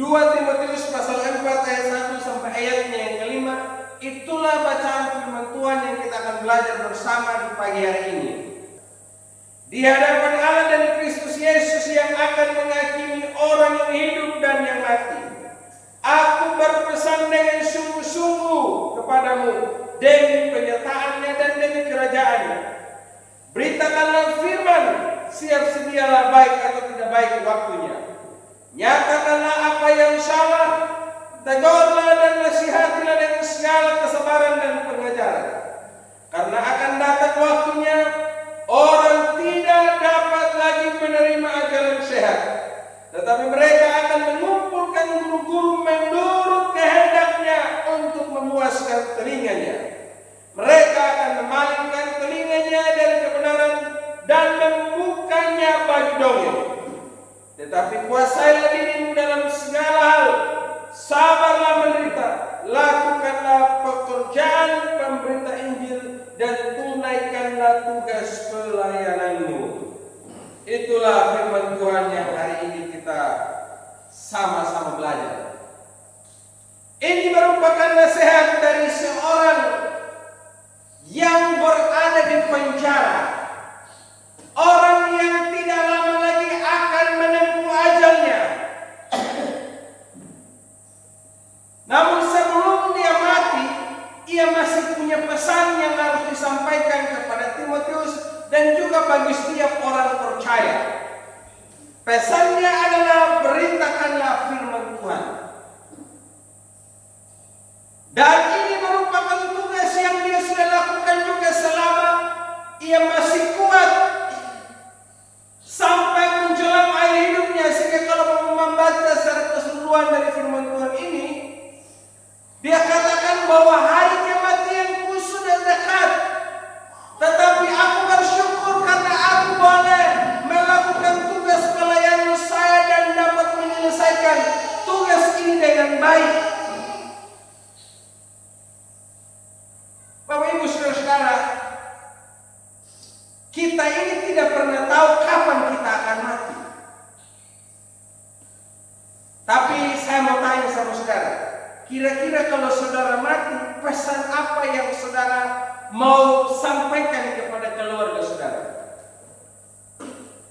2 Timotius pasal 4 ayat 1 sampai ayatnya yang kelima. Itulah bacaan firman Tuhan yang kita akan belajar bersama di pagi hari ini. Di hadapan Allah dan Kristus Yesus yang akan menghakimi orang yang hidup dan yang mati, aku berpesan dengan sungguh-sungguh kepadamu demi penyertaannya dan demi kerajaannya. Beritakanlah firman, siap sedialah baik atau tidak baik waktunya. Nyatakanlah apa yang salah, tegurlah dan nasihatilah dengan segala kesabaran dan pengajaran. Karena akan datang waktunya orang tidak dapat lagi menerima ajaran sehat, tetapi mereka akan mengumpulkan guru-guru menurut kehendaknya untuk memuaskan telinganya. Mereka akan memalingkan telinganya dari kebenaran dan membukanya bagi dongeng. Tetapi kuasailah dirimu dalam segala hal, sabarlah menderita, lakukanlah pekerjaan pemberita Injil dan tunaikanlah tugas pelayananmu. Itulah firman Tuhan yang hari ini kita sama-sama belajar. Ini merupakan nasihat dari seorang yang berada di penjara, orang yang tidak lama lagi akan menempuh ajalnya. Namun sebelum dia mati, ia masih punya pesan yang harus disampaikan kepada Timotius dan juga bagi setiap orang percaya. Pesannya adalah beritakanlah firman Tuhan. Dan ini merupakan tugas yang dia sudah lakukan juga selama ia masih kuat sampai menjelang akhir hidupnya. Sehingga kalau mau membaca secara keseluruhan dari firman Tuhan ini, dia katakan bahwa hari kematianku sudah dekat, tetapi aku bersyukur karena aku boleh melakukan tugas pelayanan saya dan dapat menyelesaikan tugas ini dengan baik. Bapak Ibu Saudara-saudara, kita ini tidak pernah tahu kapan kita akan mati. Tapi saya mau tanya sama saudara, kira-kira kalau saudara mati, pesan apa yang saudara mau sampaikan kepada keluarga saudara?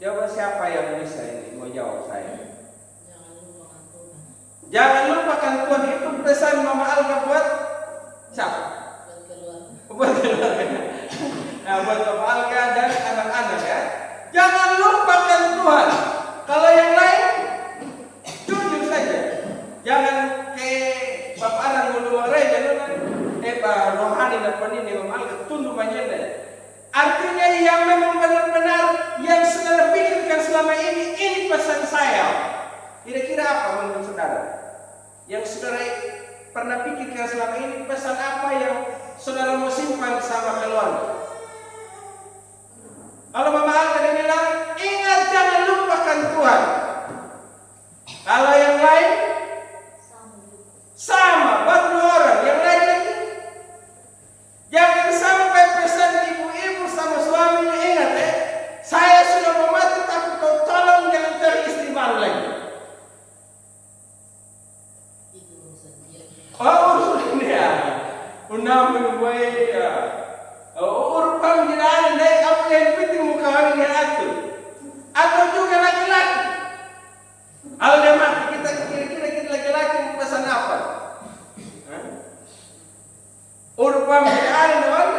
Jawab siapa yang bisa ini? Mau jawab saya. Jangan lupakan Tuhan. Itu pesan Mama Alga buat siapa? Buat keluarga. Nah, buat Mama Alga dan anak-anak ya. Jangan lupakan Tuhan. Kalau yang lain, jujur saja. Jangan kayak Bapak Aran mulu gereja Pak rohani dan penini Mama Alga tunduk menyenda. Artinya yang memang benar-benar yang saudara pikirkan selama ini pesan saya. Kira-kira apa menurut saudara? Yang saudara pernah pikirkan selama ini, pesan apa yang saudara mau simpan sama keluarga? Kalau Mama Alga dia bilang, ingat jangan lupakan Tuhan. Kalau yang lain sama, buat 2 orang. Yang lain lagi, jangan sampai pesan ibu-ibu sama suaminya, ingat saya sudah mau mati tapi kau tolong jangan cari istri baru lagi. Oh, urusan dia. Unamin baik ya. Urupang jiraan dai apa yang penting muka kami atur. Atau juga laki-laki. Kalau dia mati kita kira-kira kita laki-laki pesan apa? Urupang jiraan doang.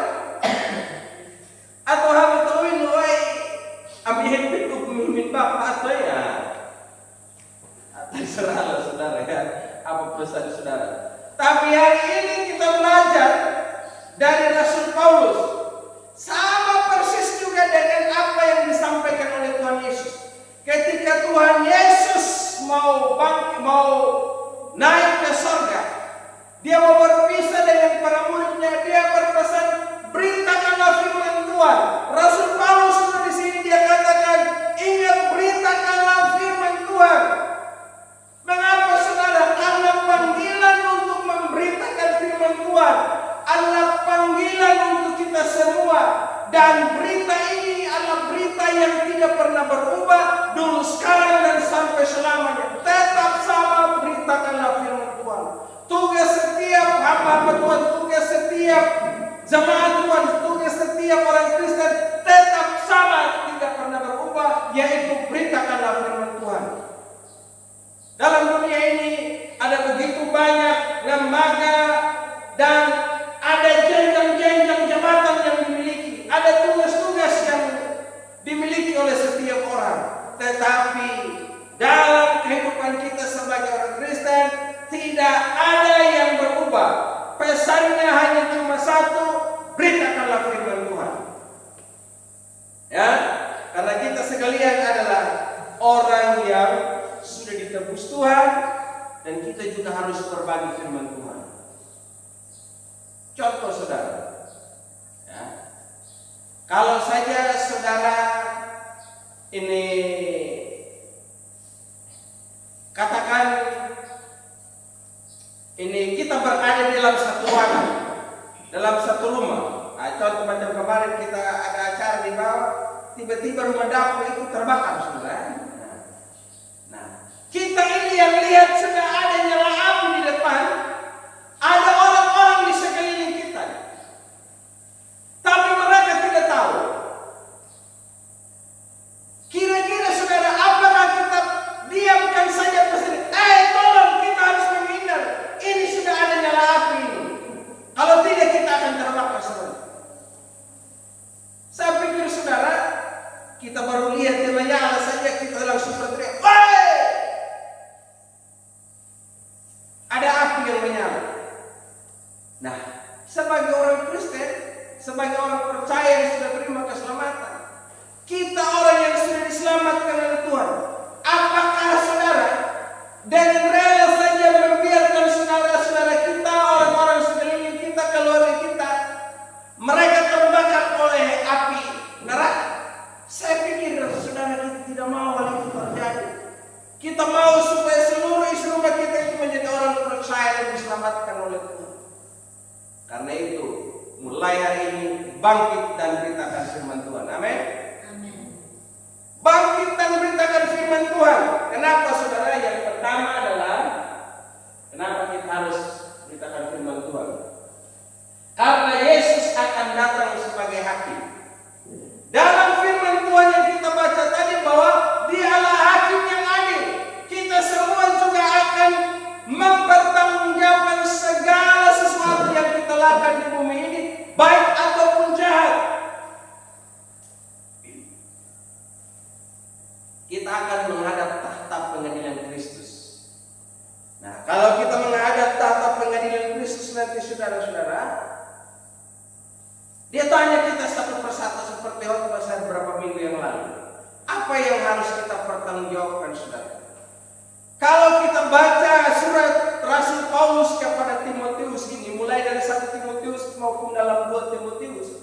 Atau hal tawin wai ambil pintu pemimpin bapak atau ya. Terserahlah saudara ya. Apa pesan saudara? Tapi hari ini kita belajar dari Rasul Paulus. Sama persis juga dengan apa yang disampaikan oleh Tuhan Yesus. Ketika Tuhan Yesus mau naik ke surga, dia mau berpisah dengan para muridnya, dia berpesan, beritakanlah firman Tuhan. Rasul Paulus di sini dia katakan, ingat beritakanlah firman Tuhan. Mengapa saudara? Karena panggilan untuk memberitakan firman Tuhan adalah panggilan untuk kita semua. Dan berita ini adalah berita yang tidak pernah berubah dulu, sekarang, dan sampai selamanya. Tetap sama setiap jemaat Tuhan, tugas setiap orang Kristen tetap sama, tidak pernah berubah, yaitu beritakanlah firman Tuhan. Dalam dunia ini ada begitu banyak lembaga dan ada jenjang-jenjang jabatan yang dimiliki, ada tugas-tugas yang dimiliki oleh setiap orang. Tetapi dalam kehidupan kita sebagai orang Kristen tidak ada yang berubah. Pesannya hanya cuma satu, beritakanlah firman Tuhan. Ya, karena kita sekalian adalah orang yang sudah ditebus Tuhan, dan kita juga harus berbagi firman Tuhan. Contoh saudara, ya, kalau saja saudara ini katakan ini kita berada dalam satu ruangan, dalam satu rumah. Nah, contoh macam kemarin kita ada acara di bawah, tiba-tiba rumah dapur itu terbakar, saudara. Nah, kita ini yang lihat sudah ada nyala api di depan, ada orang-orang di sekeliling kita, tapi mereka tidak tahu. Kira-kira saudara, apakah kita diamkan saja pesan? Tolong, kita harus menghindar. Ini sudah ada nyala api ini. Kalau tidak kita akan terbakar saudara. Saya pikir saudara, kita baru lihat dia menyala saja kita langsung berteriak, "Woi!" Ada api yang menyala. Nah, sebagai orang Kristen, sebagai orang percaya yang sudah terima keselamatan, kita orang yang sudah diselamatkan oleh Tuhan, apakah saudara dengan rela saja membiarkan saudara-saudara kita, orang-orang sekeliling kita, keluarga kita, mereka terbakar oleh api neraka? Saya pikir saudara, kita tidak mau hal itu terjadi. Kita mau supaya seluruh isi rumah kita itu menjadi orang percaya dan diselamatkan oleh Tuhan. Karena itu, mulai hari ini bangkit dan beritakan firman Tuhan. Amin. Bangkit dan beritakan firman Tuhan. Kenapa saudara? Yang pertama adalah kenapa kita harus beritakan firman Tuhan? Karena Yesus akan datang sebagai hakim. Dalam firman Tuhan yang kita baca tadi bahwa Dialah hakim yang adil. Kita semua juga akan mempertanggungjawabkan segala sesuatu yang kita lakukan di bumi ini, baik ataupun jahat. Kita akan menghadap tahta pengadilan Kristus. Nah, kalau kita menghadap tahta pengadilan Kristus nanti saudara-saudara, dia tanya kita satu persatu seperti khotbah beberapa minggu yang lalu. Apa yang harus kita pertanggungjawabkan saudara? Kalau kita baca surat Rasul Paulus kepada Timotius ini, mulai dari 1 Timotius maupun dalam 2 Timotius,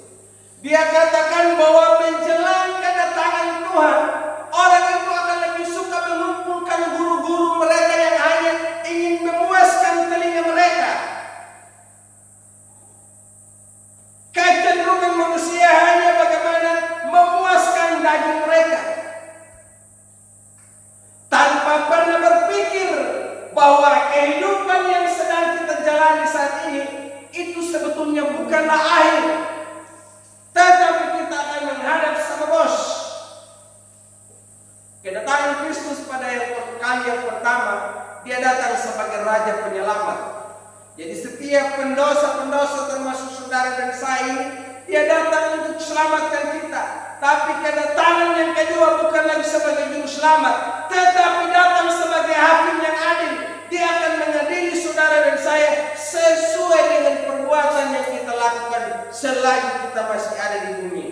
dia katakan bahwa menjelang kedatangan Tuhan, orang itu akan lebih suka mengumpulkan guru-guru mereka yang hanya ingin memuaskan telinga mereka. Kecenderungan manusia hanya bagaimana memuaskan daging mereka, tanpa pernah berpikir bahwa kehidupan yang sedang kita jalani saat ini itu sebetulnya bukanlah akhir, tetapi kita akan menghadap sama bos. Kedatangan Kristus pada kali yang pertama, dia datang sebagai Raja Penyelamat. Jadi setiap pendosa-pendosa termasuk saudara dan saya ini, dia datang untuk selamatkan kita. Tapi kedatangan yang kedua bukan lagi sebagai juru selamat, tetapi datang sebagai hakim yang adil. Dia akan mengadili saudara dan saya sesuai dengan perbuatan yang kita lakukan selagi kita masih ada di bumi.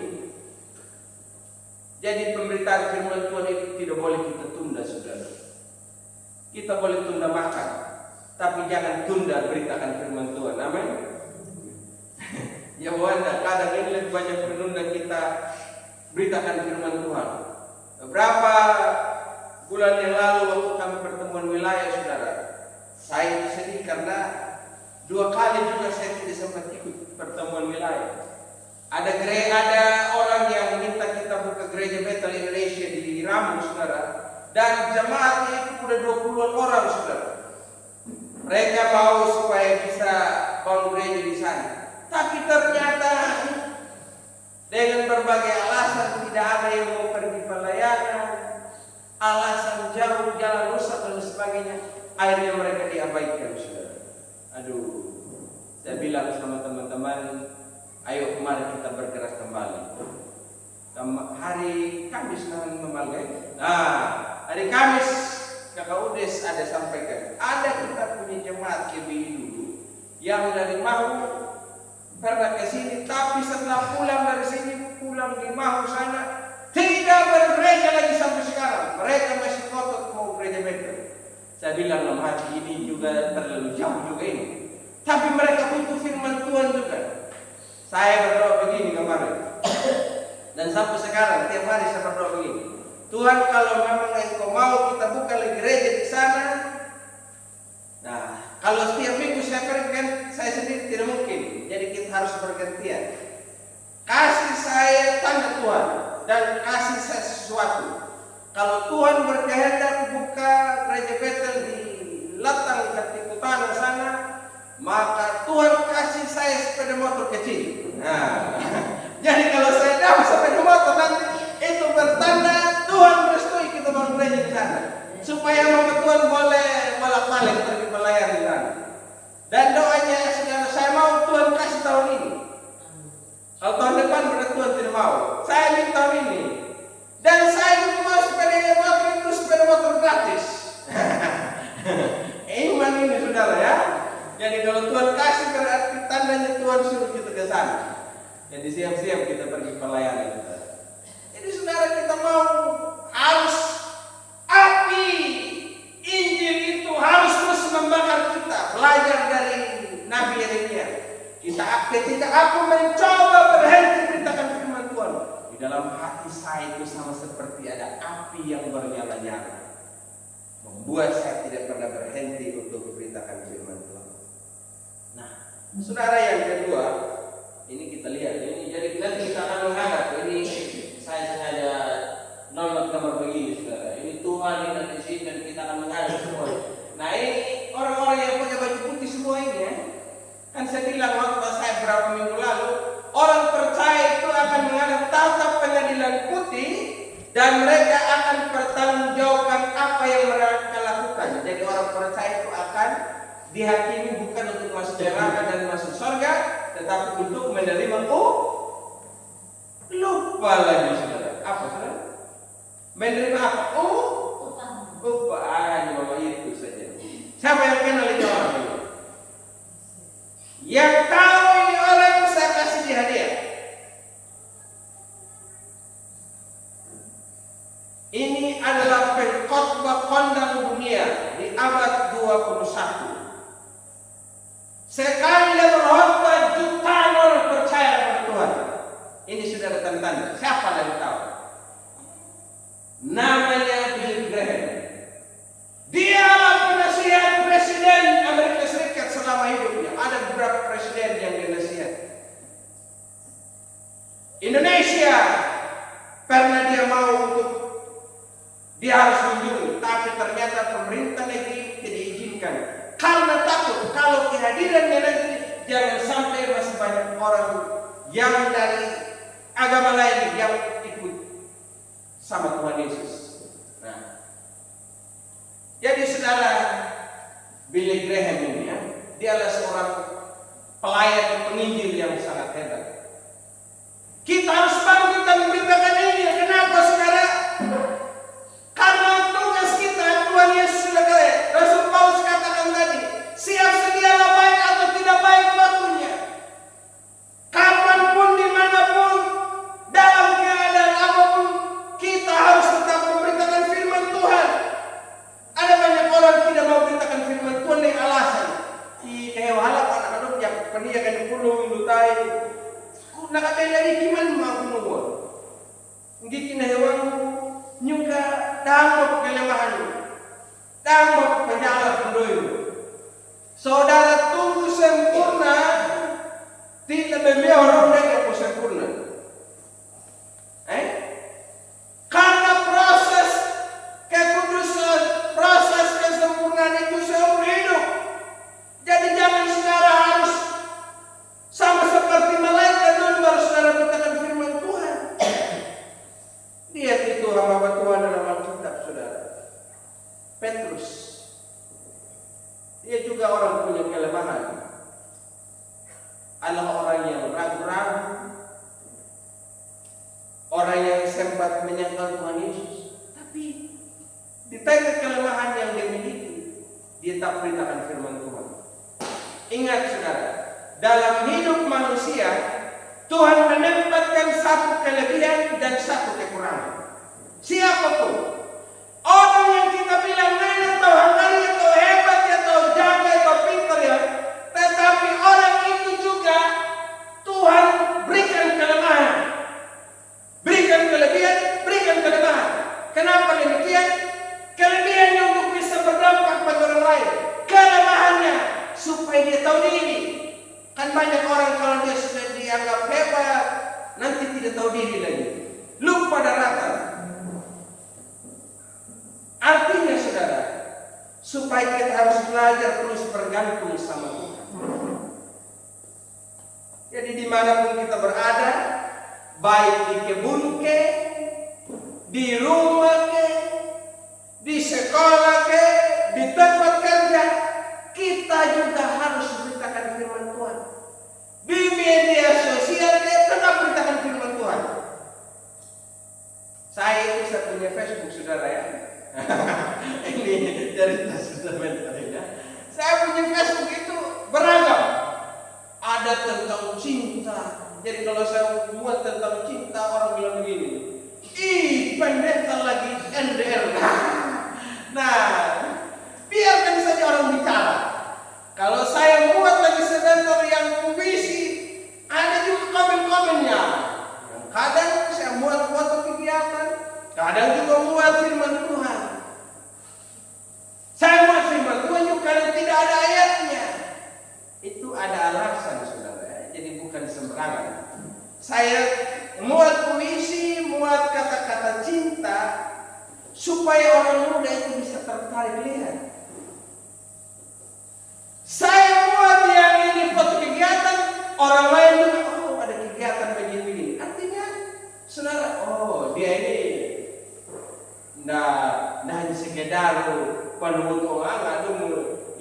Jadi pemberitaan firman Tuhan itu tidak boleh kita tunda saudara. Kita boleh tunda makan, tapi jangan tunda beritakan firman Tuhan. Amin. Ya wanda, kadang ini lebih banyak menunda kita beritakan firman Tuhan. Beberapa bulan yang lalu waktu kami pertemuan wilayah saudara, saya sedih karena 2 kali juga saya tidak sempat ikut pertemuan wilayah. Ada orang yang minta kita buka gereja Bethel Indonesia di Ramu saudara, dan jemaatnya itu udah 20-an orang saudara. Mereka mau supaya bisa bangun gereja di sana. Tapi berbagai alasan tidak ada yang mau pergi pelayanan, alasan jauh jalan rusak dan sebagainya, akhirnya mereka diabaikan, saudara. Aduh, saya bilang sama teman-teman, ayo mari kita bergerak kembali. Hari Kamis nanti memalgai. Nah, hari Kamis Kakak Udes ada sampaikan, ada kita punya jemaat GBI dulu yang dari Mahu pernah ke sini, tapi setelah pulang dari sini, pulang di Mahu sana, tidak bergereja lagi sampai sekarang. Mereka masih kotor mau gereja Betel. Saya bilang dalam hati, ini juga terlalu jauh juga ini. Tapi mereka butuh firman Tuhan juga. Saya berdoa begini kemarin, dan sampai sekarang tiap hari saya berdoa begini. Tuhan, kalau memang Engkau mau kita buka lagi gereja di sana, nah kalau setiap minggu saya pergi kan, saya sendiri tidak mungkin. Jadi kita harus bergantian. Kasih saya tanda Tuhan dan kasih saya sesuatu. Kalau Tuhan berkehendak buka gereja Betel di Latang Ketikutana sana, maka Tuhan kasih saya sepeda motor kecil. Nah, jadi kalau saya dapat sepeda motor nanti itu bertanda Tuhan merestui kita bangun gereja di sana, supaya mama Tuhan boleh bolak-balik pergi melayani di sana. Dan doanya saudara, saya mau Tuhan kasih tahun ini. Kalau tahun depan benar Tuhan tidak mau, saya minta tahun ini. Dan saya juga mau sepeda motor gratis. Iman ini saudara ya. Jadi kalau Tuhan kasih berarti tandanya Tuhan suruh kita ke sana. Jadi siap-siap kita pergi pelayanan. Jadi saudara, kita mau harus api Injil itu harus terus membakar kita. Belajar dari Nabi Yeremia. Ketika aku mencoba berhenti beritakan firman Tuhan, di dalam hati saya itu sama seperti ada api yang bernyala-nyala, membuat saya tidak pernah berhenti untuk memberitakan firman Tuhan. Nah, saudara, yang kedua, ini kita lihat ini. Jadi nanti kita akan menghadap. Ini saya sengaja nomor gambar begini, saudara. Ini Tuhan yang ada di sini dan kita akan menghadap semua. Nah, ini orang-orang yang pakai baju putih semua ini ya. Kan saya bilang waktu saya berapa minggu lalu, orang percaya itu akan menghadap tatap pengadilan putih dan mereka akan bertanggungjawabkan apa yang mereka lakukan. Jadi orang percaya itu akan dihakimi bukan untuk masuk neraka dan masuk surga, tetapi untuk menerima lupa lagi saudara. Apa saudara? Menerima apa? Upah. Cuma itu saja. Siapa yang kenal itu orang itu? Yang tahu ini orang saya kasih dia hadiah. Ini adalah pengkhotbah kondang dunia di abad 21. Sekali dia berkhotbah, jutaan orang percaya kepada Tuhan. Ini sudah ada tanda. Siapa yang tahu? Namanya Billy Graham. Dia adalah penasihat presiden Amerika Serikat selama hidupnya. Ada beberapa presiden yang dia nasihat. Indonesia pernah dia mau untuk dia harus mengunjungi, tapi ternyata pemerintah negeri tidak izinkan karena takut kalau kehadirannya nanti jangan sampai masih banyak orang yang dari agama lain yang ikut sama Tuhan Yesus. Nah, jadi saudara, Billy Graham ini ya, dia adalah seorang pelayan penginjil yang sangat hebat. Kita harus bangkit dan memberitakan Injil. Kenapa saudara? Karena tugas kita, Tuhan Yesus sudah kaya. Rasul Paulus katakan tadi, siap sedialah baik atau tidak baik waktunya. Kapanpun, dimanapun, dalam keadaan apapun, kita harus tetap memberitakan firman Tuhan. Ada banyak orang tidak mau memberitakan firman Tuhan dengan alasan kehewalan anak-anak yang pendidikan di pulau Indutai. Nakabela di kiman mau menunggu. Hindi kinahewang nyuka dambok kelemahan, dambok penjala pendoyo. Saudara tunggu sempurna, tidak memehorong dengan sempurna. Karena proses kekudusan, proses kesempurnaan itu seumur hidup. Jadi jangan saudara harus sama seperti malaikat dulu baru saudara beritakan firman Tuhan. Dia juga orang punya kelemahan. Adalah orang yang ragu-ragu, orang yang sempat menyangkal Tuhan Yesus, tapi di tengah kelemahan yang dia miliki, dia tak perintahkan firman Tuhan. Ingat saudara, dalam hidup manusia, Tuhan menempatkan satu kelebihan dan satu kekurangan. Siapa tuh? Orang yang kita bilang nenek atau handal atau hebat atau jaga atau pintar ya, tetapi orang itu juga Tuhan berikan kelemahan, berikan kelebihan, berikan kelemahan. Kenapa demikian? Kelebihannya untuk bisa berdampak pada orang lain, kelemahannya supaya dia tahu diri. Kan banyak orang kalau dia sudah dianggap hebat, nanti tidak tahu diri lagi, lupa daratan. Artinya saudara, supaya kita harus belajar terus bergantung sama Tuhan. Jadi dimanapun kita berada, baik di kebun ke, di rumah ke, di sekolah ke, di tempat kerja, kita juga harus beritakan firman Tuhan. Di media sosial kita tetap beritakan firman Tuhan. Saya punya Facebook saudara ya. Ini cerita sudah mentalnya. Saya punya Facebook itu beragam. Ada tentang cinta. Jadi kalau saya buat tentang cinta, orang bilang begini, ih pendeta lagi NDR. Nah, biarkan saja orang bicara. Kalau saya buat lagi sebentar yang puisi, ada juga komen-komennya. Kadang saya buat foto kegiatan, kadang juga buat firman Tuhan. Saya buat firman Tuhan juga kadang tidak ada ayatnya. Itu ada alasan saudara, jadi bukan sembarangan. Saya muat puisi, muat kata-kata cinta, supaya orang muda itu bisa tertarik lihat. Saya buat yang ini foto kegiatan, orang lain juga, oh ada kegiatan begini-begini. Artinya, saudara, oh dia ini nah hanya sekedar penuh orang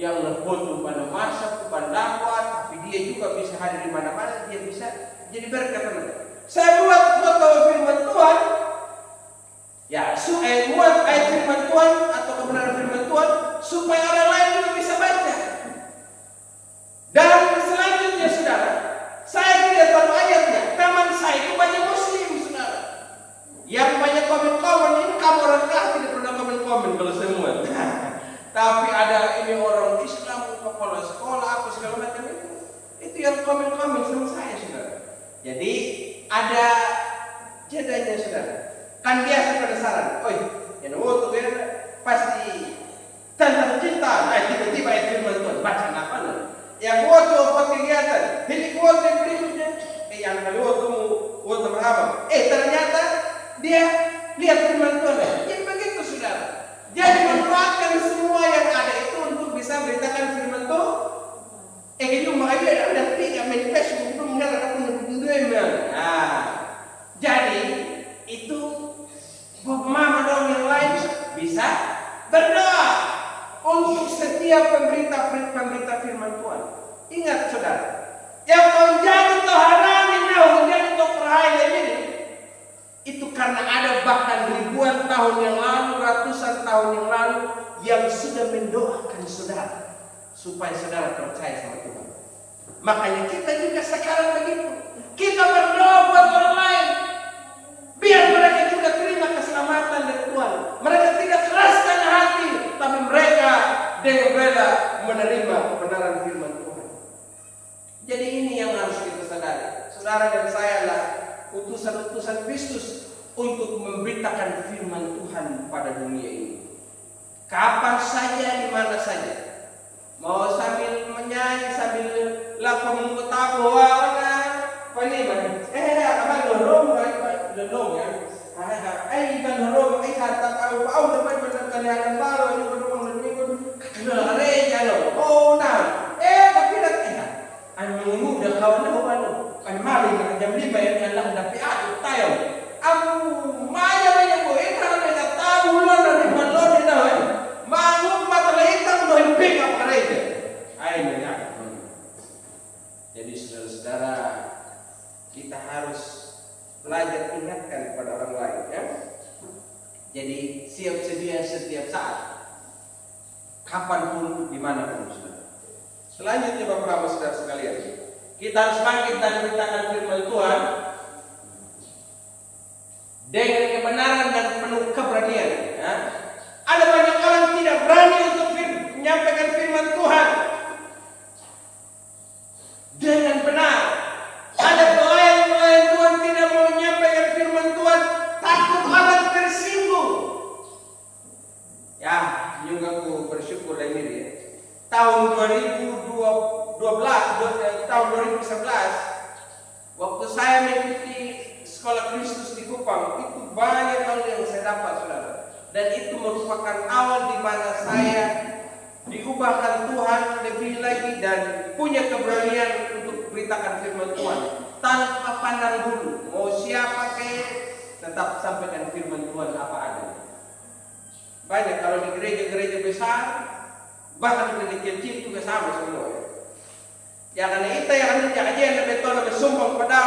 yang ngefoto pada masa, pada dakwah, tapi dia juga bisa hadir di mana-mana, dia bisa jadi berkat. Saya buat foto firman Tuhan, ya, buat ayat firman Tuhan atau kebenaran firman Tuhan supaya orang lain juga bisa baca. Dan selanjutnya saudara, saya tidak tahu ayatnya. Teman saya itu banyak Muslim saudara. Yang banyak komen-komen ini kamu orang kah tidak pernah komen-komen kalau semua. Tapi ada ini orang Islam, kepala sekolah, apa segala macam itu yang komen-komen sama saya saudara. Jadi ada jedanya saudara. Kan biasa penasaran, oi, yang waktu dia pasti tentang cinta, tiba-tiba ayat firman Tuhan baca apa nih? Yang waktu kegiatan, jadi waktu yang berikutnya, yang kali waktu apa? Ternyata dia lihat firman Tuhan. Jadi begitu saudara. Jadi manfaatkan semua yang ada itu untuk bisa beritakan firman Tuhan. Itu makanya ada tiga main Facebook untuk mengatakan jadi itu mama dong yang lain bisa berdoa untuk setiap pemberita firman Tuhan. Ingat saudara, yang kau jadi toharani jadi tohrai ini itu karena ada bahkan ribuan tahun yang lalu, ratusan tahun yang lalu yang sudah mendoakan saudara supaya saudara percaya sama Tuhan. Makanya kita juga sekarang begitu. Kita berdoa buat orang lain biar mereka juga terima keselamatan dari Tuhan. Mereka tidak keraskan hati, tapi mereka dengan rela menerima kebenaran firman Tuhan. Jadi ini yang harus kita sadari. Saudara dan saya adalah utusan-utusan Kristus untuk memberitakan firman Tuhan pada dunia ini. Kapan saja, di mana saja. Mau sambil menyanyi, sambil lapor mengetahui warna, abang dorong, ya. Ibang dorong, kata au naman kalian baru ini dorong kata reja lo. Oh nah, kapilat ang muda kawan ano, ang maling na jam 5 yan lang dapat tayo. Ang maya niya po, karena mereka tahu lo na di balon na mangup matalaitang no pick up reja. Selanjutnya Bapak-Bapak Saudara sekalian, kita harus bangkit dan beritakan firman Tuhan dengan kebenaran dan penuh keberanian. Ya. Ada banyak orang tidak berani untuk menyampaikan firman Tuhan dengan benar. Ada pelayan-pelayan Tuhan tidak mau menyampaikan firman Tuhan, takut orang tersinggung. Ya, juga aku bersyukur dari diri ya. Tahun 2011, waktu saya mengikuti sekolah Kristus di Kupang, itu banyak hal yang saya dapat, saudara. Dan itu merupakan awal di mana saya diubahkan Tuhan lebih lagi dan punya keberanian untuk beritakan firman Tuhan tanpa pandang bulu. Mau siapa tetap sampaikan firman Tuhan apa adanya. Banyak kalau di gereja-gereja besar, bahkan gereja kecil juga sama semua. Ya karena itu yang kajian betul bersumpah pada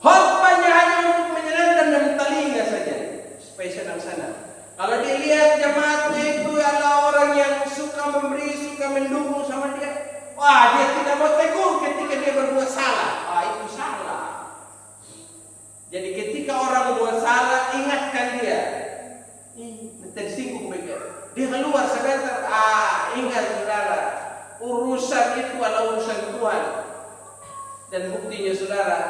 khotbahnya hanya untuk menyenangkan dan telinga saja, supaya senang-senang. Kalau dilihat jemaatnya itu adalah orang yang suka memberi, suka mendukung sama dia, wah dia tidak mau tegur ketika dia berbuat salah. Itu salah. Jadi ketika orang buat salah, ingatkan dia. Tersinggung begitu. Dia keluar sebentar. Ingat saudara, urusan itu adalah urusan Tuhan. Dan buktinya saudara,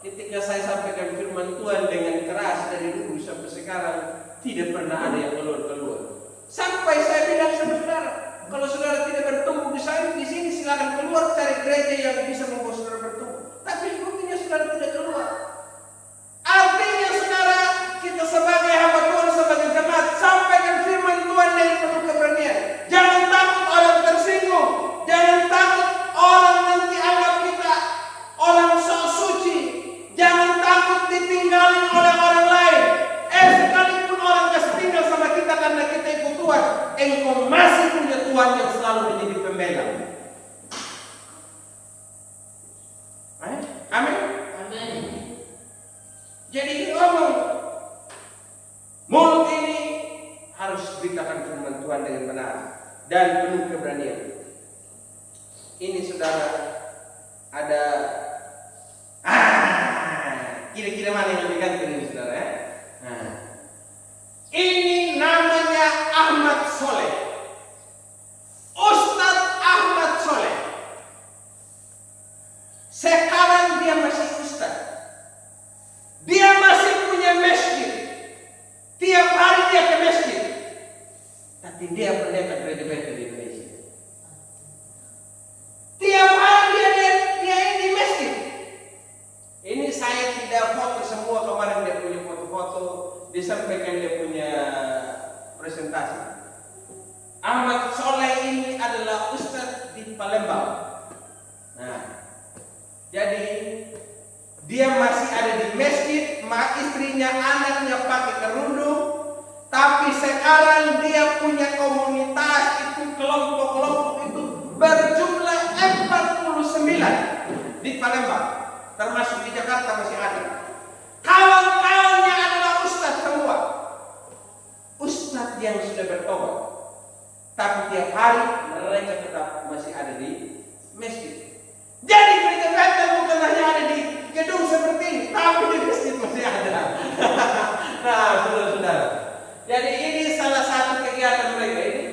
ketika saya sampaikan firman Tuhan dengan keras dari dulu sampai sekarang, tidak pernah ada yang keluar. Sampai saya bilang sama saudara, kalau saudara tidak bertumbuh di sini silakan keluar cari gereja yang bisa membawa saudara bertumbuh. Tapi buktinya saudara tidak keluar. Artinya saudara, kita sebagai hamba Tuhan, sebagai jemaat, sampaikan firman Tuhan dengan penuh keberanian. Jangan takut orang tersinggung. Jangan takut orang nanti anggap kita orang sok suci. Jangan takut ditinggalin oleh orang lain. Sekalipun orang kasih tinggal sama kita karena kita ikut Tuhan, engkau masih punya Tuhan yang selalu menjadi pembela. Amin. Jadi ngomong, mulut ini harus beritakan firman Tuhan dengan benar dan penuh keberanian. Ini saudara ada kira-kira mana yang lebih ganteng ini saudara ya? Ini namanya Ahmad Soleh, Ustadz Ahmad Soleh. Sekarang dia masih ustadz. Dia masih punya masjid. Tiap hari dia ke masjid. Tapi dia pendeta gereja Bethel di Indonesia. Tiap hari dia di masjid. Ini saya tidak foto semua, kemarin dia punya foto-foto, disampaikan dia punya presentasi. Ahmad Soleh ini adalah ustadz di Palembang. Nah, jadi dia masih ada di masjid, istrinya, anaknya pakai kerudung, tapi sekarang dia punya komunitas itu, kelompok-kelompok itu berjumlah 49 di Palembang, termasuk di Jakarta masih ada. Kawan-kawannya adalah ustadz semua, ustadz yang sudah bertobat, tapi tiap hari mereka tetap masih ada di masjid. Jadi gereja Bethel bukan hanya ada di gedung seperti ini, tapi di masjid masih ada. Nah, saudara-saudara, jadi ini salah satu kegiatan mereka ini.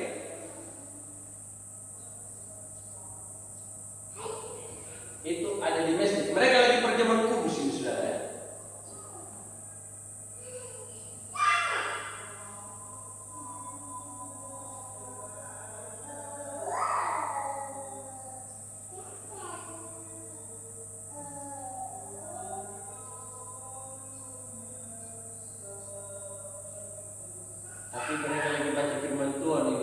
Itu ada di masjid. Mereka lagi perjamuan kudus ini, saudara ya. Tapi mereka lagi baca firman Tuhan di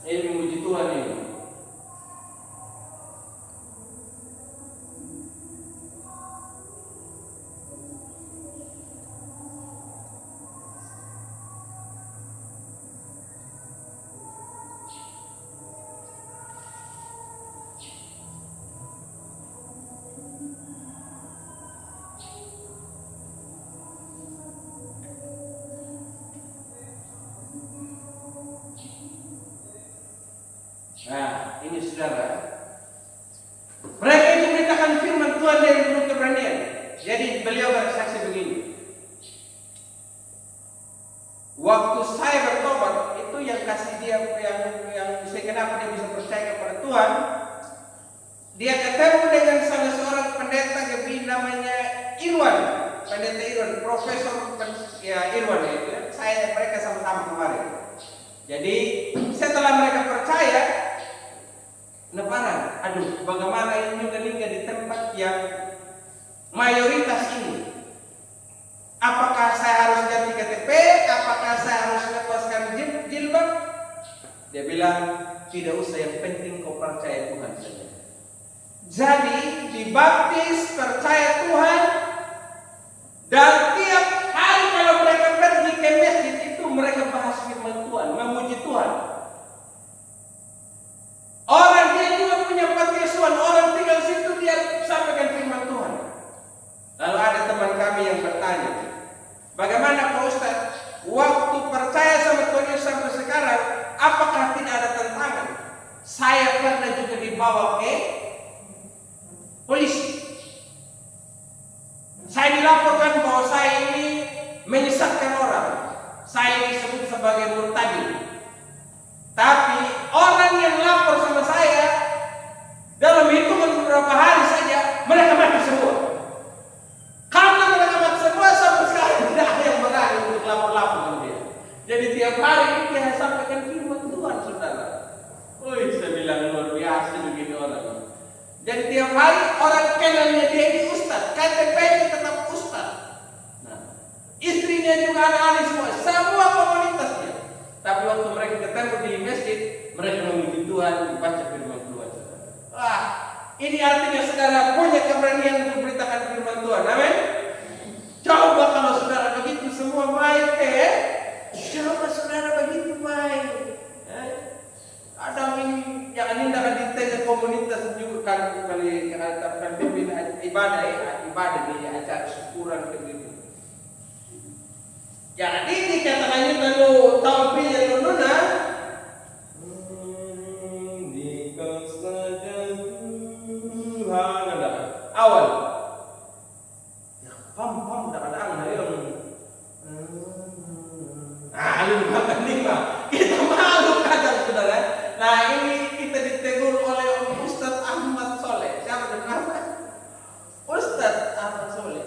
Ini memuji Tuhan ini. Nah, ini saudara. Mereka itu memberitakan firman Tuhan dari Buku Keberanian. Jadi beliau bersaksi begini. Waktu saya bertobat, itu yang kasih dia yang saya kenapa dia bisa percaya kepada Tuhan. Dia ketemu dengan salah seorang pendeta GBI namanya Irwan, pendeta Irwan, Profesor Irwan itu. Mereka sama-sama kemarin. Jadi setelah mereka percaya, lebaran, aduh, bagaimana ini juga di tempat yang mayoritas ini? Apakah saya harus ganti KTP? Apakah saya harus lepaskan jilbab? Dia bilang, tidak usah, yang penting kau percaya Tuhan saja. Jadi dibaptis, percaya Tuhan, dan tiap hari kalau mereka pergi ke masjid itu mereka bahas firman Tuhan, memuji Tuhan. Orang dia juga punya baptisan, orang tinggal situ dia sampaikan firman Tuhan. Lalu ada teman kami yang bertanya, bagaimana Pak Ustaz, waktu percaya sama Tuhan Yesus sampai sekarang, apakah tidak ada tantangan? Saya pernah juga dibawa ke polisi. Saya dilaporkan bahwa saya ini menyesatkan orang. Saya disebut sebagai murtadi. Tapi orang yang lapor sama saya, dalam hitungan beberapa hari saja mereka mati semua. Karena mereka mati semua, sampai sekarang tidak ada yang berani untuk lapor-lapor sama dia. Jadi tiap hari dia sampaikan firman Tuhan, saudara. Saya bilang luar biasa begini orang. Jadi tiap hari orang kenalnya dia ini ustaz, KTP-nya tetap ustaz. Nah, istrinya juga anak-anak semua komunitasnya. Tapi waktu mereka ketemu di masjid, mereka memuji Tuhan, baca firman Tuhan. Wah, ini artinya saudara punya keberanian untuk beritakan firman Tuhan. Amin. Coba kalau saudara begitu semua baik, coba saudara begitu baik. Ada ini jangan hindarkan di tengah komunitas juga kan kali katakan pimpin ibadah di acara syukuran begitu. Jadi dikatakannya kalau tampil nona dikau saja Tuhan ada awal. Ya pam dah ada angin yang lu makan lima. Kita malu kadang saudara. Nah ini kita ditegur oleh Ustaz Ahmad Soleh. Siapa nama? Ustaz Ahmad Soleh.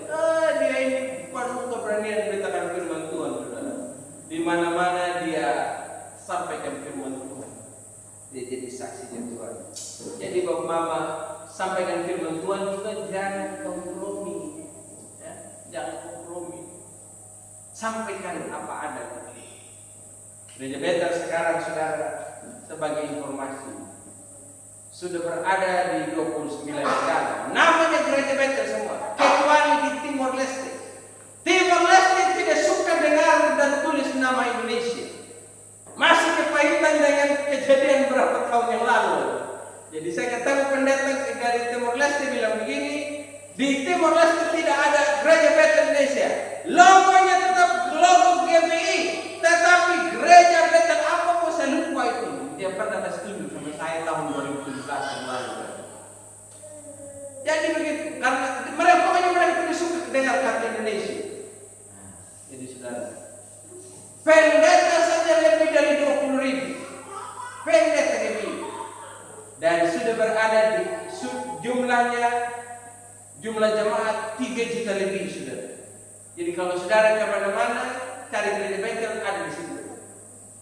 Dia ini penuh keberanian beritakan firman Tuhan, saudara. Di mana-mana dia sampaikan firman Tuhan. Dia jadi saksinya Tuhan. Jadi Bapak Mama sampaikan firman Tuhan juga jangan kompromi. Ya, jangan kompromi. Sampaikan apa ada. Gereja Betel sekarang saudara, sebagai informasi, sudah berada di 29 negara. Namanya Gereja Betel semua, kecuali di Timor Leste. Timor Leste tidak suka dengar dan tulis nama Indonesia. Masih kepahitan dengan kejadian berapa tahun yang lalu. Jadi saya ketemu pendeta dari Timor Leste bilang begini, di Timor Leste tidak ada Gereja Betel Indonesia. Logonya tetap logo GBI, tetapi Gereja Betel apa kok saya lupa itu. Dia pernah setuju sama saya tahun 2017 yang lalu. Jadi begitu, karena mereka tidak suka dengar kata Indonesia. Jadi saudara, pendeta saja lebih dari 20.000 pendeta GBI, dan sudah berada di jumlah jemaat 3 juta lebih saudara. Jadi kalau saudara kemana-mana cari Gereja Betel ada di situ.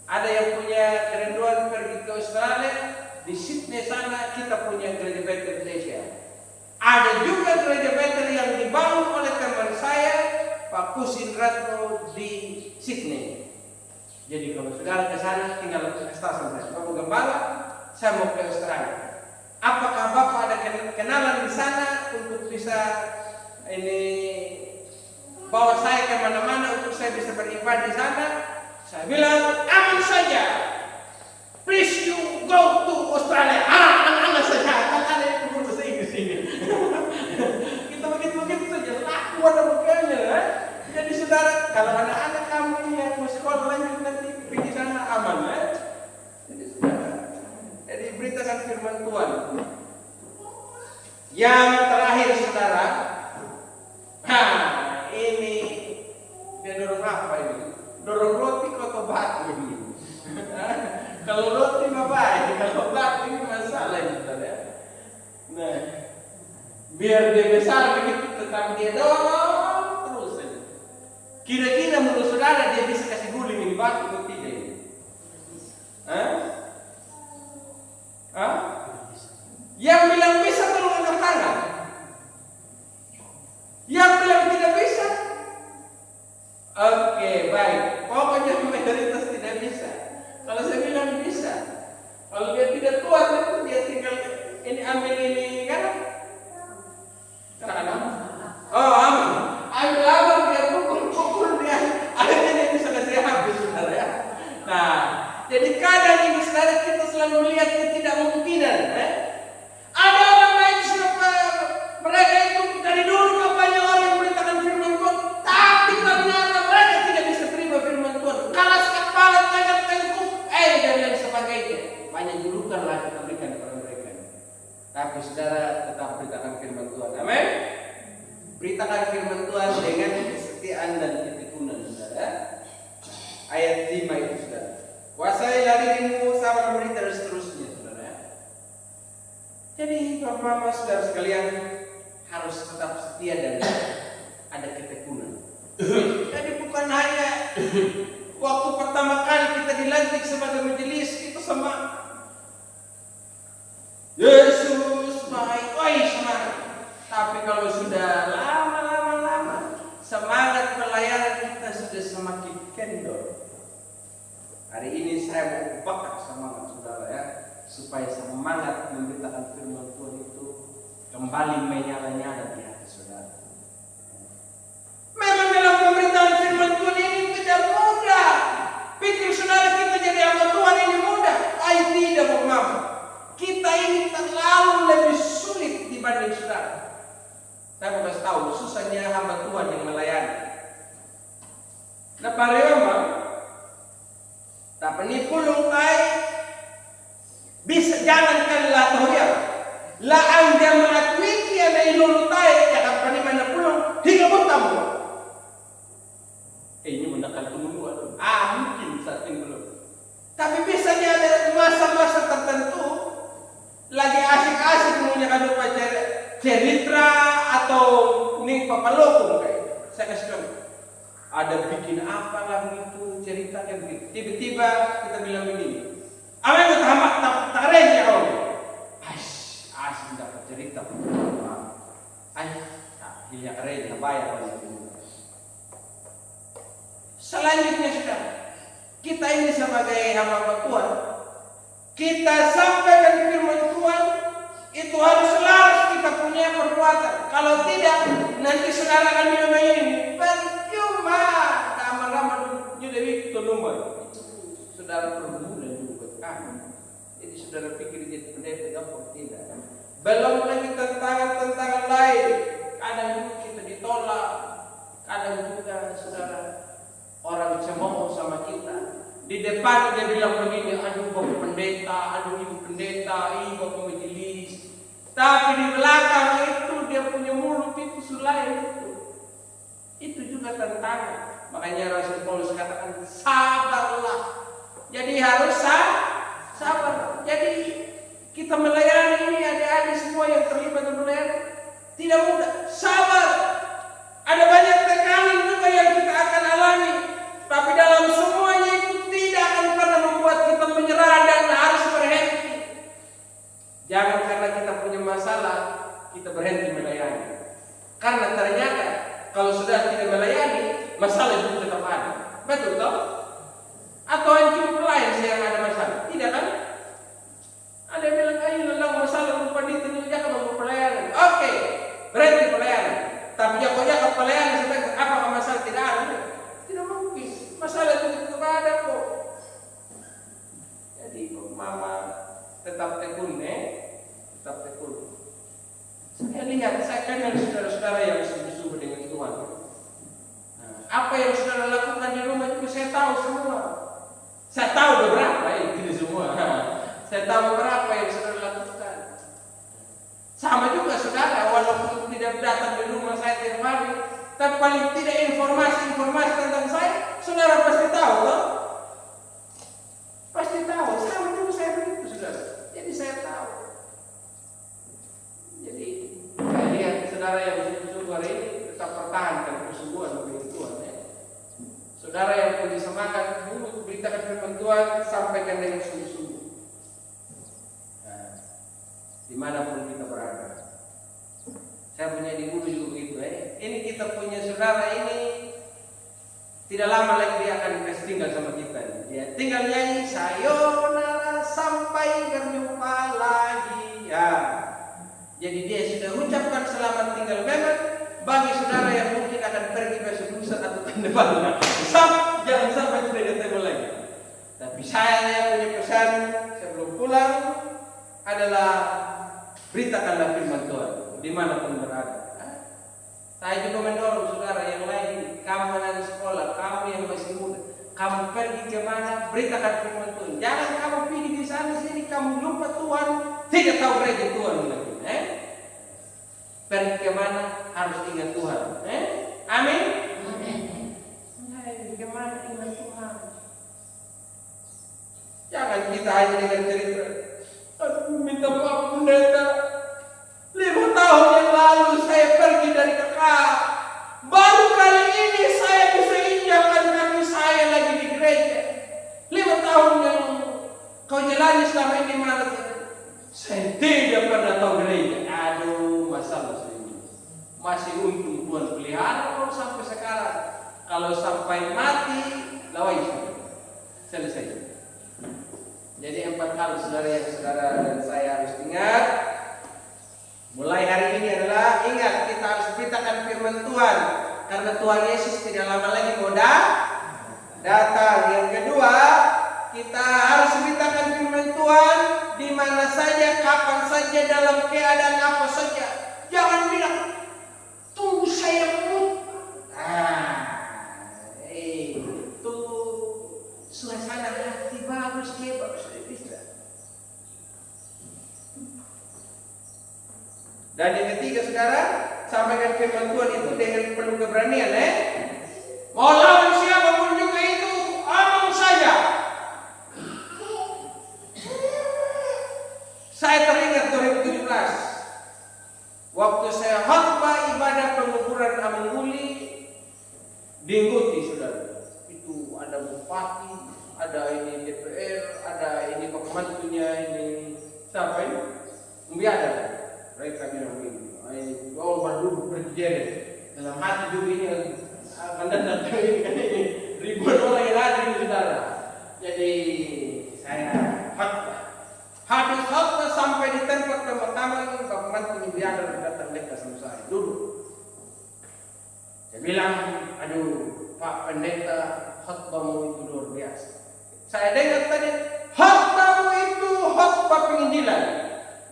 Ada yang punya kerinduan pergi ke Australia, di Sydney sana kita punya Gereja Betel Indonesia. Ada juga Gereja Betel yang dibangun oleh teman saya, Pak Kusin Ratno di Sydney. Jadi kalau saudara ke sana tinggal kasih tahu sama saya, Bapak Gembala, saya mau ke Australia. Apakah Bapak ada kenalan di sana untuk bisa ini bawa saya kemana-mana untuk saya bisa beribadah di sana? Saya bilang aman saja. Please you go to Australia. Anak-anak saja. Kan ada yang ngomong bahasa Inggris ini. Kita begitu saja. Laku ada bekalnya. Jadi saudara, kalau anak-anak kamu ini yang mau sekolah lanjut nanti pergi sana aman. Jadi saudara, jadi beritakan firman Tuhan. Yang terakhir saudara, ini dia dorong apa ini? Dorong roti atau batu ini? Kalau roti mah baik, kalau batu ini masalah saudara. Nah, biar dia besar begitu, tetapi dia dorong terus saja. Kira-kira menurut saudara dia bisa kasih guling ini batu atau tidak ini? Yang bilang bisa tolong angkat tangan. Yang bilang tidak bisa. Oke, baik. Pokoknya mayoritas tidak bisa. Kalau saya bilang bisa. Kalau dia tidak kuat, dia tinggal ini ambil ini kan? Kadang-kadang. Oh, ambil abang dia pukul dia. Akhirnya dia bisa kasih habis saudara ya. Nah, jadi kadang ini saudara kita selalu melihat ketidakmungkinan. Ada orang lain mereka itu dari dulu kampanye orang memberitakan firman Tuhan, tapi ternyata mereka tidak bisa terima firman Tuhan. Kalas kepala, tangan tengkuk, dan lain sebagainya. Banyak julukan lah kita berikan kepada mereka. Tapi saudara tetap beritakan firman Tuhan. Amin. Beritakan firman Tuhan dengan kesetiaan dan ketekunan saudara. Ayat 5 itu saudara. Kuasailah dirimu sama berita dan seterusnya saudara. Jadi Bapak-Bapak saudara sekalian harus tetap setia dan ada ketekunan. Jadi bukan hanya waktu pertama kali kita dilantik sebagai majelis itu sama Yesus baik, semangat. Tapi kalau sudah lama semangat pelayanan kita sudah semakin kendor. Hari ini saya mau bakar semangat saudara ya, supaya semangat memberitakan firman Tuhan itu kembali menyala-nyala di hati saudara. Memang dalam pemberitaan firman Tuhan ini tidak mudah. Pikir saudara kita jadi hamba Tuhan ini mudah? Tidak Bapak. Kita ini terlalu lebih sulit dibanding saudara. Saya mau kasih tahu susahnya hamba Tuhan yang melayani. Nah parema, tapi ini pulung tay bisa jangan kalilah tahu ya. La ang jamaat wiki ada ilulu tay ya kapan mana pulung hingga bertamu. Ini mendekat penunggu mungkin saat ini belum. Tapi biasanya ada masa-masa tertentu lagi asik-asik punya kado pacar cerita atau nih papaloko kayak saya kasih tahu ada bikin apa lah begitu ceritanya begitu tiba-tiba kita bilang begini apa yang tahamak tak renya kau asik dapat cerita hilya renya bayar selanjutnya sudah kita ini sebagai hamba Tuhan kita sampaikan firman Tuhan itu harus selaras kita punya perbuatan. Kalau tidak, nanti saudara akan bilang ini percuma. Kamar-kamar Dewi itu nomor. Saudara pergumulan juga kan. Jadi saudara pikir jadi pendeta gampang tidak. Belum lagi tantangan lain. Kadang juga kita ditolak. Kadang juga saudara orang cemooh sama kita. Di depan dia bilang begini, aduh bapak pendeta, aduh ibu pendeta, ibu bapak majelis. Tapi di belakang itu dia punya mulut itu sulai itu. Itu juga tantangan. Makanya Rasul Paulus katakan sabarlah. Jadi harus sabar. Jadi kita melayani ini adik-adik semua yang terlibat dalam melayani tidak mudah. Sabar. Ada banyak tekanan juga yang kita akan alami. Tapi dalam semuanya itu tidak akan pernah membuat kita menyerah dan harus berhenti. Jangan karena kita punya masalah kita berhenti melayani. Karena ternyata kalau sudah tidak melayani masalah itu tetap ada. Betul toh? Atau mama tetap tekun, tetap tekun. Saya lihat, saya kenal saudara-saudara yang sungguh-sungguh dengan Tuhan. Nah, apa yang saudara lakukan di rumah itu saya tahu semua. Saya tahu beberapa, tidak semua. Saya tahu beberapa yang saudara lakukan. Sama juga saudara, walaupun tidak datang di rumah saya tiap hari, tapi paling tidak informasi tentang saya, saudara pasti tahu, toh? Pasti tahu. Sama juga saya begitu, saudara. Jadi saya tahu. Jadi saya lihat saudara yang sungguh-sungguh hari ini tetap pertahankan kesungguhan bagi Tuhan. Saudara yang punya semangat untuk beritakan firman Tuhan, sampaikan dengan sungguh-sungguh. Nah, dimanapun kita berada. Saya punya di guru juga begitu. Ini kita punya saudara ini tidak lama lagi dia akan tinggal sama kita. Dia tinggal nyanyi sayonara sampai berjumpa lagi. Ya. Jadi dia sudah ucapkan selamat tinggal memang bagi saudara yang mungkin akan pergi besok lusa atau tahun depan. Jangan sampai tidak ketemu lagi. Tapi saya punya pesan sebelum pulang adalah beritakanlah firman Tuhan dimanapun berada. Saya juga mendorong saudara yang lain, kamu anak sekolah, kamu yang masih muda, kamu pergi kemana, beritakan firman Tuhan. Jangan kamu pergi di sana sini, kamu lupa Tuhan, tidak tahu gereja Tuhan lagi. Pergi kemana harus ingat Tuhan. Amin. Kemana ingat Tuhan? Jangan kita hanya dengan cerita, aduh minta maaf pendeta, 5 tahun yang lalu saya pergi dari kakak, baru kali ini saya bisa injakkan kaki saya lagi di gereja. 5 tahun yang kau jalani selama ini mana? Saya tidak pernah tahu gereja. Aduh, masalah saya ini. Masih untung Tuhan pelihara kalau sampai sekarang. Kalau sampai mati, lawai sudah selesai. Jadi 4 hal saudara yang saudara dan saya harus ingat. Mulai hari ini adalah ingat kita harus beritakan firman Tuhan karena Tuhan Yesus tidak lama lagi mau datang. Yang kedua, kita harus beritakan firman Tuhan di mana saja, kapan saja, dalam keadaan apa saja. Jangan bilang tunggu saya itu suasana hati bagus hebat bisa. Dan yang ketiga saudara, sampaikan firman Tuhan itu dengan penuh keberanian. Mau lawan siapapun juga itu, omong saja. Saya teringat 2017, waktu saya khotbah ibadah penguburan Amanguli di Ngguti, saudara. Itu ada bupati, ada ini DPR, ada ini pembantunya, ini siapa ini? Umbiada. Mereka bilang begini, oh baru berdiri dalam hati juga ini akan datang ini ribuan orang yang hadir saudara. Jadi saya habis khotbah sampai di tempat pemakaman, Bapak Mantu biar datang dekat sama saya duduk. Saya bilang, aduh Pak Pendeta, khotbahmu itu luar biasa. Saya dengar tadi khotbahmu itu khotbah penginjilan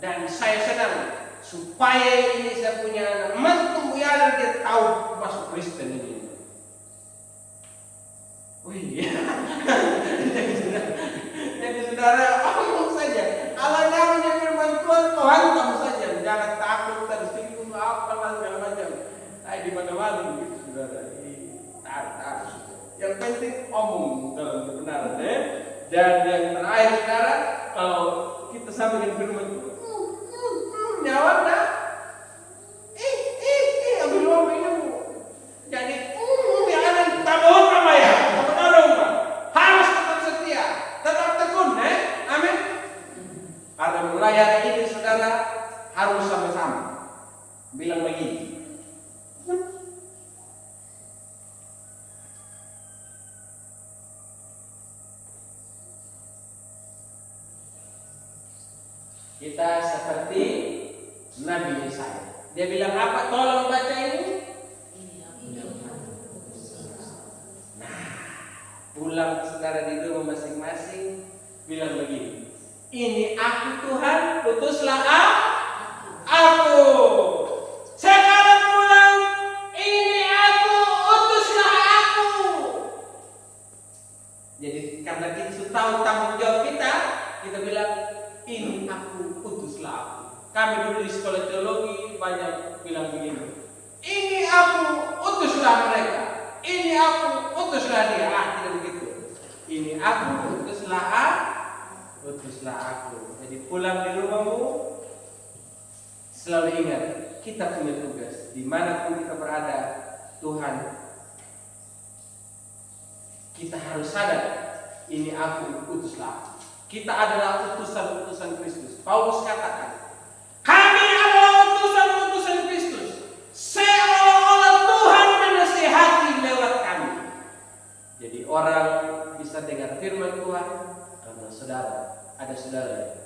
dan saya senang. Supaya ini saya punya anak mantu biar dia tahu masuk Kristen ini. Wih, jadi saudara omong saja. Kalau namanya firman Tuhan, kau hantam saja. Jangan takut dan singgung apa segala macam. Saya di mana-mana begitu saudara. Tarik. Yang penting omong dalam kebenaran. Dan yang terakhir saudara, kalau kita sampaikan firman Tuhan. Jawab dah. Ambil uang minum. Jadi, jangan tambah sama ya. Harus tetap setia, tetap tekun, amin. Karena mulai hari ini saudara harus sama-sama bilang begini. Kita seperti Nabi Yesaya. Dia bilang apa? Tolong baca ini. Nah, pulang saudara di rumah masing-masing bilang begini. Ini aku Tuhan, utuslah aku. Sekarang pulang, ini aku, utuslah aku. Jadi karena kita sudah tahu tanggung jawab kita bilang ini aku, utuslah aku. Kami dulu di sekolah teologi banyak bilang begini. Ini aku, utuslah mereka. Ini aku, utuslah dia. Tidak begitu. Ini aku, utuslah aku. Jadi pulang di rumahmu, selalu ingat kita punya tugas. Dimanapun kita berada, Tuhan, kita harus sadar ini aku, utuslah aku. Kita adalah utusan-utusan Kristus. Paulus katakan, kami adalah utusan-utusan Kristus. Seolah-olah Tuhan menasihati lewat kami. Jadi orang bisa dengar firman Tuhan karena ada saudara